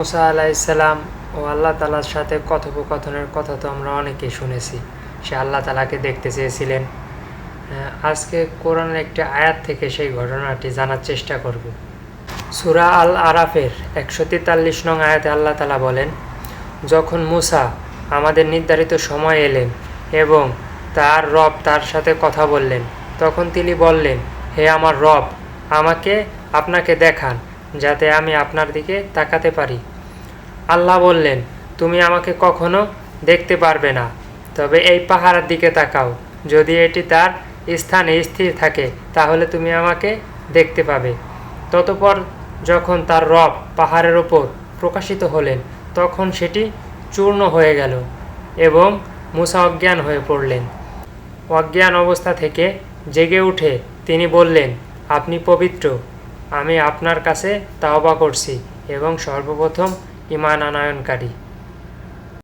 মুসা আলাইসাল্লাম ও আল্লাহ তালার সাথে কথোপকথনের কথা তো আমরা অনেকেই শুনেছি। সে আল্লাহ তালাকে দেখতে চেয়েছিলেন। আজকে কোরআনের একটি আয়াত থেকে সেই ঘটনাটি জানার চেষ্টা করব। সূরা আল আরাফের 143 নং আয়াতে আল্লাহ তালা বলেন, যখন মুসা আমাদের নির্ধারিত সময় এলেন এবং তার রব তার সাথে কথা বললেন, তখন তিনি বললেন, হে আমার রব, আমাকে আপনাকে দেখান যাতে আমি আপনার দিকে তাকাতে পারি। আল্লাহ বললেন, তুমি আমাকে কখনো দেখতে পারবে না, তবে এই পাহাড়ের দিকে তাকাও। যদি এটি তার স্থানে স্থির থাকে তাহলে তুমি আমাকে দেখতে পাবে। ততপর যখন তার রব পাহাড়ের ওপর প্রকাশিত হলেন, তখন সেটি চূর্ণ হয়ে গেল এবং মুসা অজ্ঞান হয়ে পড়লেন। অজ্ঞান অবস্থা থেকে জেগে উঠে তিনি বললেন, আপনি পবিত্র, আমি আপনার কাছে তাওবা করছি এবং সর্বপ্রথম ঈমান আনয়নকারী।